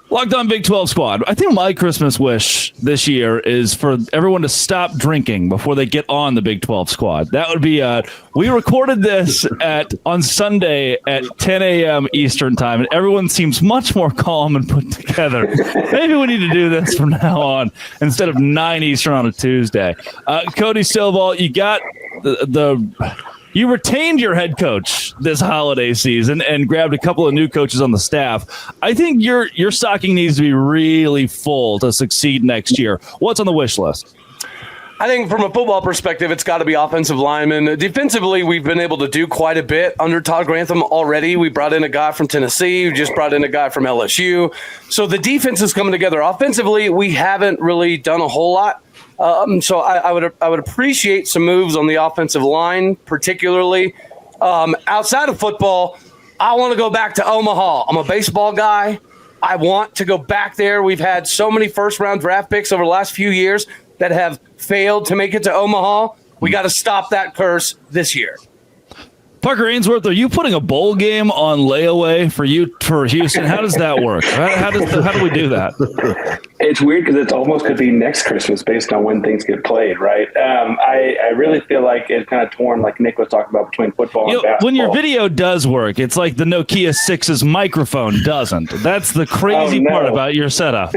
Locked On Big 12 Squad. I think my Christmas wish this year is for everyone to stop drinking before they get on the Big 12 Squad. That would be we recorded this on Sunday at 10 a.m. Eastern time, and everyone seems much more calm and put together. Maybe we need to do this from now on instead of 9 Eastern on a Tuesday. Cody Stovall, you got you retained your head coach this holiday season and grabbed a couple of new coaches on the staff. I think your stocking needs to be really full to succeed next year. What's on the wish list? I think from a football perspective, it's got to be offensive linemen. Defensively, we've been able to do quite a bit under Todd Grantham already. We brought in a guy from Tennessee. We just brought in a guy from LSU. So the defense is coming together. Offensively, we haven't really done a whole lot. So I would appreciate some moves on the offensive line, particularly. Outside of football, I want to go back to Omaha. I'm a baseball guy. I want to go back there. We've had so many first-round draft picks over the last few years that have failed to make it to Omaha. We got to stop that curse this year. Parker Ainsworth, are you putting a bowl game on layaway for Houston? How does that work? How do we do that? It's weird because it's almost could be next Christmas based on when things get played, right? I really feel like it's kind of torn, like Nick was talking about, between football and basketball. When your video does work, it's like the Nokia 6's microphone doesn't. That's the crazy part about your setup.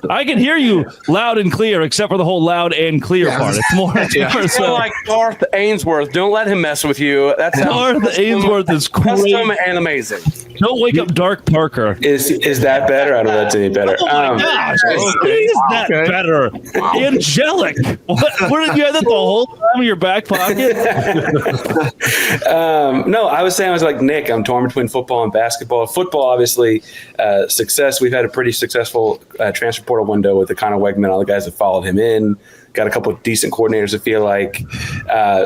I can hear you loud and clear, except for the whole loud and clear part. It's more like Darth Ainsworth. Don't let him mess with you. That's Darth Ainsworth is custom and amazing. Don't wake up Dark Parker. Is that better? I don't know if that's any better. Oh my gosh. Is that better? Wow. Angelic. What did you have that the whole time in your back pocket? No, I was like Nick, I'm torn between football and basketball. Football, obviously, success. We've had a pretty successful transfer portal window with the Connor Wegman, all the guys that followed him in. Got a couple of decent coordinators, I feel like.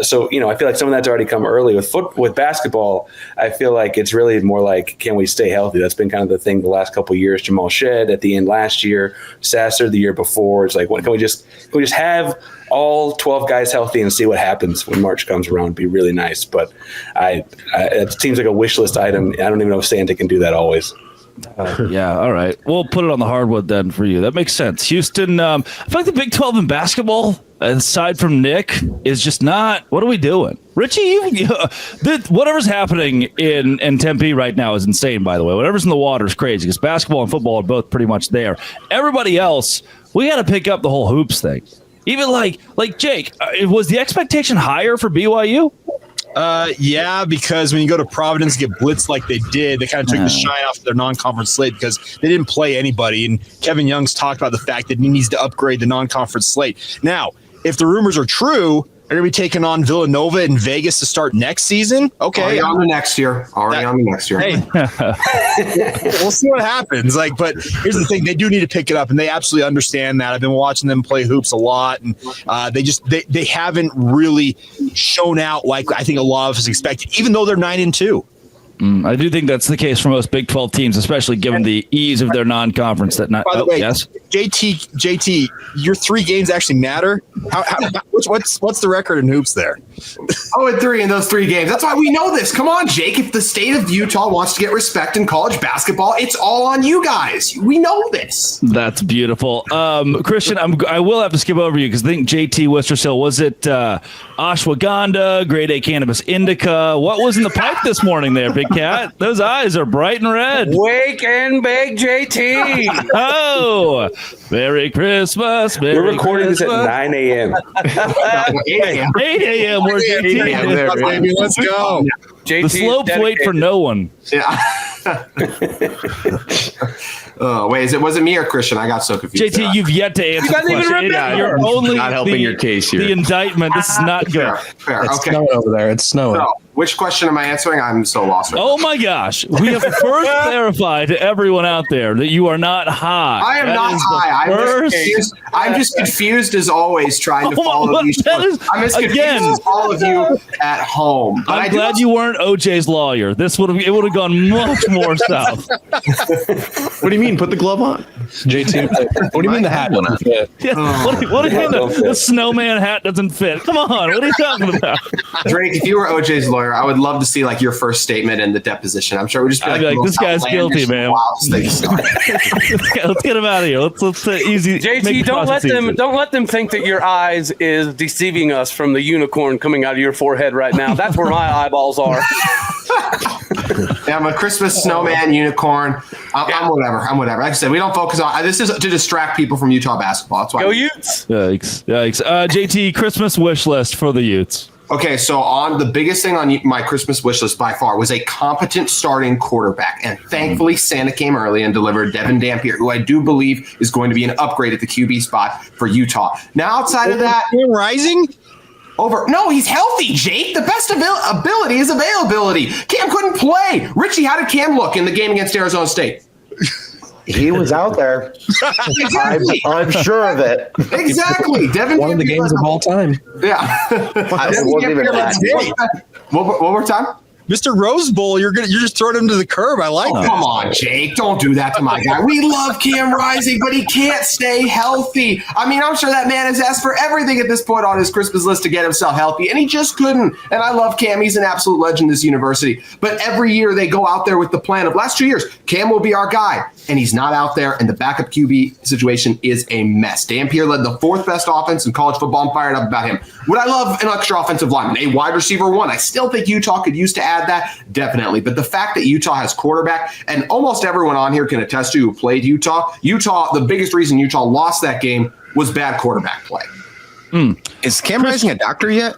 So, I feel like some of that's already come early. With basketball, I feel like it's really more like, can we stay healthy? That's been kind of the thing the last couple of years. Jamal Shedd at the end last year, Sasser the year before. It's like, can we just have all 12 guys healthy and see what happens when March comes around? It'd be really nice. But it seems like a wish list item. I don't even know if Santa can do that always. Yeah, all right. We'll put it on the hardwood then for you. That makes sense. Houston, I feel like the Big 12 in basketball, aside from Nick, is just not. What are we doing? Richie, whatever's happening in Tempe right now is insane, by the way. Whatever's in the water is crazy because basketball and football are both pretty much there. Everybody else, we got to pick up the whole hoops thing. Even like Jake, was the expectation higher for BYU? Yeah, because when you go to Providence and get blitzed like they did, they kind of took the shine off their non-conference slate because they didn't play anybody. And Kevin Young's talked about the fact that he needs to upgrade the non-conference slate. Now, if the rumors are true, they're going to be taking on Villanova in Vegas to start next season. Okay. Already on the next year. Hey, we'll see what happens. But here's the thing. They do need to pick it up, and they absolutely understand that. I've been watching them play hoops a lot, and they haven't really shown out like I think a lot of us expected, even though they're 9-2. I do think that's the case for most Big 12 teams, especially given the ease of their non-conference. By the way, yes? JT, your 3 games actually matter. What's the record in hoops there? 0-3 in those 3 games. That's why we know this. Come on, Jake. If the state of Utah wants to get respect in college basketball, it's all on you guys. We know this. That's beautiful. Christian, I will have to skip over you because I think JT Wistersill, was it ashwagandha, grade A cannabis indica? What was in the pipe this morning there, Big Cat? Those eyes are bright and red. Wake and bake, JT. Oh, Merry Christmas. We're recording this at 9 a.m. 8 a.m. We're JT. Baby, let's go. JT, the slopes wait for no one. Yeah. Wait, was it me or Christian? I got so confused. JT, you've yet to answer the question. You're only not helping your case here. The indictment. This is not good. Fair. It's Okay. snowing over there. It's snowing. So, which question am I answering? I'm so lost. Oh my gosh. We have first clarified to everyone out there that you are not high. I am not high. I'm just confused as always trying to follow these. I'm as confused as all of you at home. But I'm glad you weren't OJ's lawyer. It would have gone much more south. What do you mean? Put the glove on. JT, what do you mean the hat doesn't fit? Yeah, what do you mean the snowman hat doesn't fit? Come on. What are you talking about? Drake, if you were OJ's lawyer, lawyer. I would love to see like your first statement in the deposition. I'm sure we'd just be I'd be like, this guy's guilty, man. Let's get him out of here. Let's easy. JT, don't let them think that your eyes is deceiving us from the unicorn coming out of your forehead right now. That's where my eyeballs are. Yeah, I'm a Christmas snowman unicorn. I'm whatever. Like I said, we don't focus on this. Is to distract people from Utah basketball. That's why. Go Utes! Yikes! JT, Christmas wish list for the Utes. Okay, so on the biggest thing on my Christmas wish list by far was a competent starting quarterback, and thankfully Santa came early and delivered Devin Dampier, who I do believe is going to be an upgrade at the QB spot for Utah. Now, outside of that, Rising. No, he's healthy, Jake. The best ability is availability. Cam couldn't play. Richie, how did Cam look in the game against Arizona State? He was out there. Exactly. I'm sure of it. Exactly. Devin One of the games of all time. Yeah. It wasn't even that. One more time. Mr. Rose Bowl, you're just throwing him to the curb. I like that. Come on, Jake. Don't do that to my guy. We love Cam Rising, but he can't stay healthy. I mean, I'm sure that man has asked for everything at this point on his Christmas list to get himself healthy, and he just couldn't. And I love Cam. He's an absolute legend in this university. But every year they go out there with the plan of last 2 years, Cam will be our guy. And he's not out there, and the backup QB situation is a mess. Dampier led the fourth best offense in college football. I'm fired up about him. Would I love an extra offensive lineman, a wide receiver one? I still think Utah could use to add that, definitely. But the fact that Utah has quarterback, and almost everyone on here can attest to who played Utah, the biggest reason Utah lost that game was bad quarterback play. Is Cam Rising a doctor yet?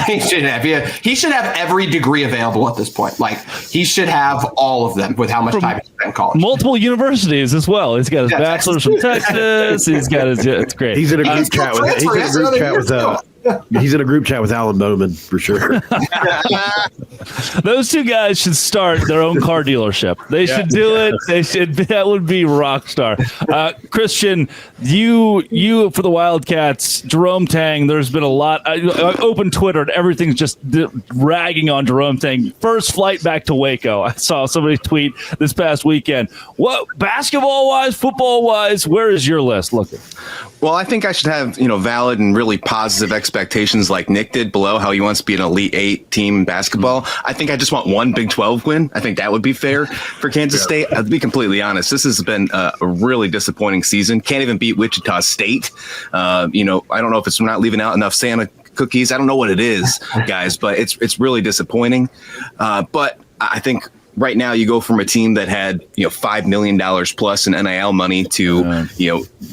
He should have. Yeah, he should have every degree available at this point. Like, he should have all of them with how much time he spent in college. Multiple universities as well. He's got his bachelor's from Texas. He's got his. It's great. He's in a group chat with Alan Bowman for sure. Those two guys should start their own car dealership. They should do it. They should. That would be rock star. Christian, you for the Wildcats, Jerome Tang. There's been a lot. I opened Twitter and everything's just ragging on Jerome Tang. First flight back to Waco. I saw somebody tweet this past weekend. What, basketball wise, football wise, where is your list looking? Well, I think I should have, valid and really positive expectations like Nick did below, how he wants to be an Elite 8 team in basketball. I think I just want one Big 12 win. I think that would be fair for Kansas State. I'll be completely honest. This has been a really disappointing season. Can't even beat Wichita State. I don't know if it's not leaving out enough Santa cookies. I don't know what it is, guys, but it's really disappointing. But I think right now you go from a team that had, $5 million plus in NIL money to,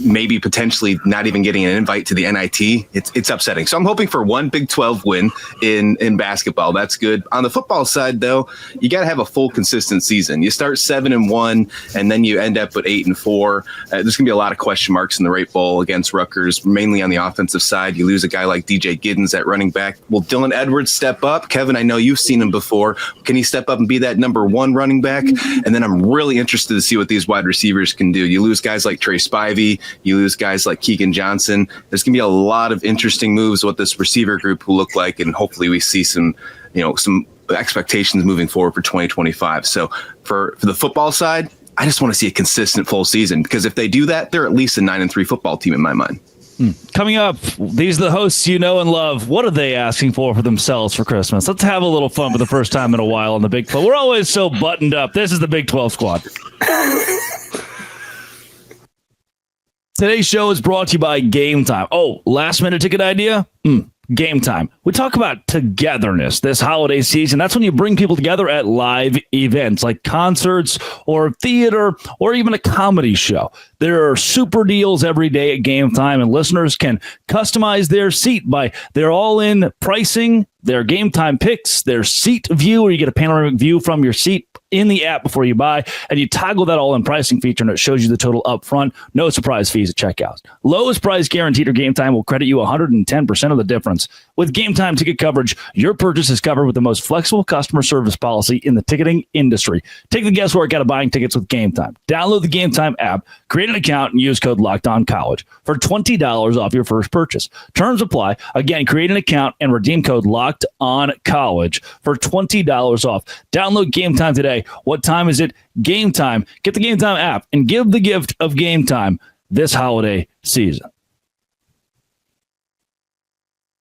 maybe potentially not even getting an invite to the NIT. It's upsetting. So I'm hoping for one Big 12 win in basketball. That's good. On the football side, though, you got to have a full consistent season. You start 7-1, and then you end up with 8-4. There's going to be a lot of question marks in the Rate Bowl against Rutgers, mainly on the offensive side. You lose a guy like DJ Giddens at running back. Will Dylan Edwards step up? Kevin, I know you've seen him before. Can he step up and be that number one running back? And then I'm really interested to see what these wide receivers can do. You lose guys like Trey Spivey, you lose guys like Keegan Johnson. There's gonna be a lot of interesting moves what this receiver group will look like, and hopefully we see some expectations moving forward for 2025. So for the football side, I just want to see a consistent full season, because if they do that, they're at least a 9-3 football team in my mind. Coming up, these are the hosts you know and love. What are they asking for themselves for Christmas? Let's have a little fun for the first time in a while on the Big 12. We're always so buttoned up. This is the Big 12 squad. Today's show is brought to you by Game Time. Oh, last minute ticket idea? Game Time. We talk about togetherness this holiday season. That's when you bring people together at live events like concerts or theater or even a comedy show. There are super deals every day at Game Time, and listeners can customize their seat by their all-in pricing, their Game Time picks, their seat view, where you get a panoramic view from your seat in the app before you buy, and you toggle that all-in pricing feature, and it shows you the total up front. No surprise fees at checkout. Lowest price guaranteed, or Game Time will credit you 110% of the difference. With Game Time ticket coverage, your purchase is covered with the most flexible customer service policy in the ticketing industry. Take the guesswork out of buying tickets with Game Time. Download the Game Time app, create an account, and use code LOCKEDONCollege for $20 off your first purchase. Terms apply. Again, create an account and redeem code LOCKEDONCollege for $20 off. Download Game Time today. What time is it? Game Time. Get the Game Time app and give the gift of Game Time this holiday season.